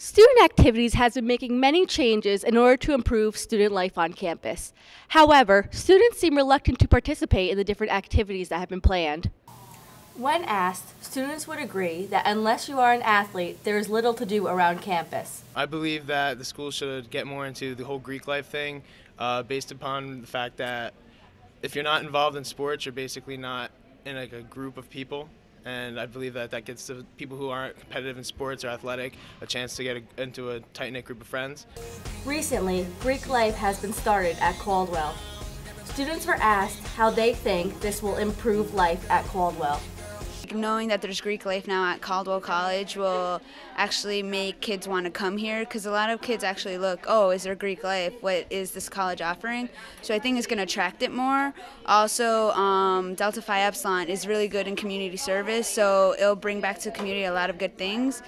Student Activities has been making many changes in order to improve student life on campus. However, students seem reluctant to participate in the different activities that have been planned. When asked, students would agree that unless you are an athlete, there is little to do around campus. I believe that the school should get more into the whole Greek life thing, based upon the fact that if you're not involved in sports, you're basically not in like a group of people. And I believe that that gives the people who aren't competitive in sports or athletic a chance to get into a tight-knit group of friends. Recently, Greek life has been started at Caldwell. Students were asked how they think this will improve life at Caldwell. Knowing that there's Greek life now at Caldwell College will actually make kids want to come here, because a lot of kids actually look, oh, is there Greek life? What is this college offering? So I think it's going to attract it more. Also, Delta Phi Epsilon is really good in community service, so it'll bring back to the community a lot of good things.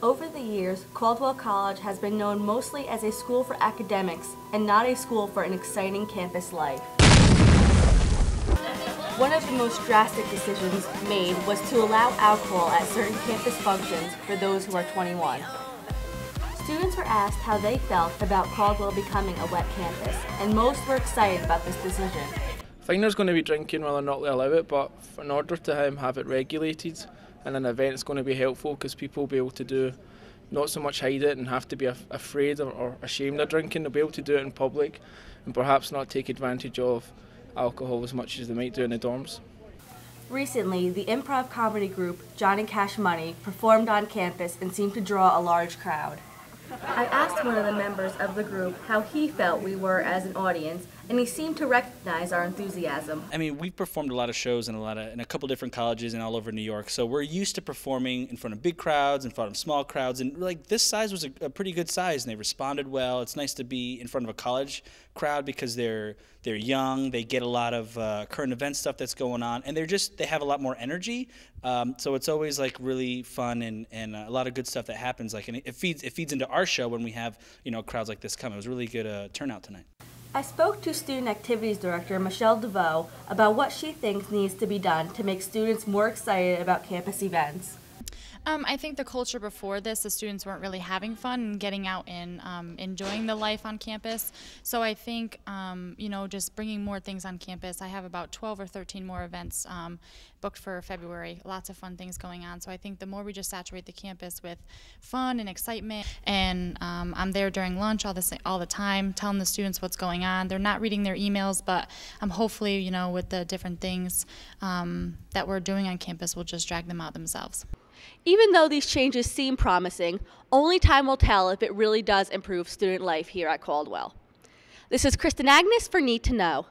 Over the years, Caldwell College has been known mostly as a school for academics and not a school for an exciting campus life. One of the most drastic decisions made was to allow alcohol at certain campus functions for those who are 21. Students were asked how they felt about Caldwell becoming a wet campus, and most were excited about this decision. I think there's going to be drinking whether or not they allow it, but in order to have it regulated in an event, it's going to be helpful because people will be able to do not so much hide it and have to be afraid or ashamed of drinking. They'll be able to do it in public and perhaps not take advantage of alcohol as much as they might do in the dorms. Recently, the improv comedy group Johnny Cash Money performed on campus and seemed to draw a large crowd. I asked one of the members of the group how he felt we were as an audience, and he seemed to recognize our enthusiasm. I mean, we've performed a lot of shows in a couple different colleges and all over New York, so we're used to performing in front of big crowds, in front of small crowds, and like this size was a pretty good size, and they responded well. It's nice to be in front of a college crowd because they're young, they get a lot of current event stuff that's going on, and they have a lot more energy. So it's always like really fun and a lot of good stuff that happens. Like, and it feeds into our show when we have crowds like this come. It was really good turnout tonight. I spoke to Student Activities Director Michelle DeVoe about what she thinks needs to be done to make students more excited about campus events. I think the culture before this, the students weren't really having fun and getting out and enjoying the life on campus. So I think, just bringing more things on campus. I have about 12 or 13 more events booked for February. Lots of fun things going on. So I think the more we just saturate the campus with fun and excitement, and I'm there during lunch all the time, telling the students what's going on. They're not reading their emails, but hopefully, with the different things that we're doing on campus, we'll just drag them out themselves. Even though these changes seem promising, only time will tell if it really does improve student life here at Caldwell. This is Kristen Agnes for Need to Know.